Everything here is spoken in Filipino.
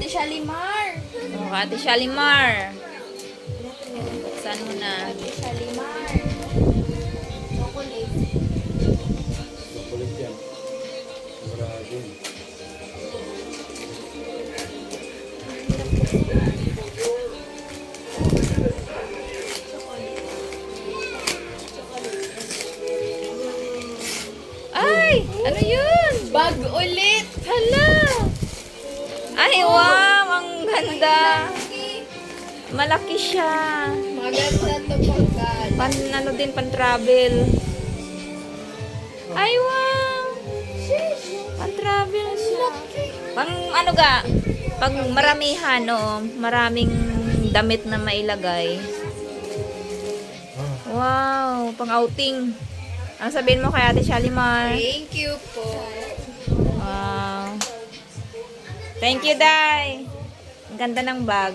Ate Shalimar. Oh, Ate Shalimar. Buksan mo na. Ate Shalimar. Chocolate. Chocolate yan. Grabe. Ay! Ano yun? Bag ulit. Hala! Ay, wow! Ang ganda! Malaki siya. Maganda to pagkala. Ano din, pan-travel. Ay, wow! Pan-travel siya. Pang ano ga? Pag maramihan, no? Maraming damit na mailagay. Wow! Pang-outing. Ang sabihin mo kay Ate Shalimar. Thank you po. Wow. Thank you, Day. Ang ganda ng bag.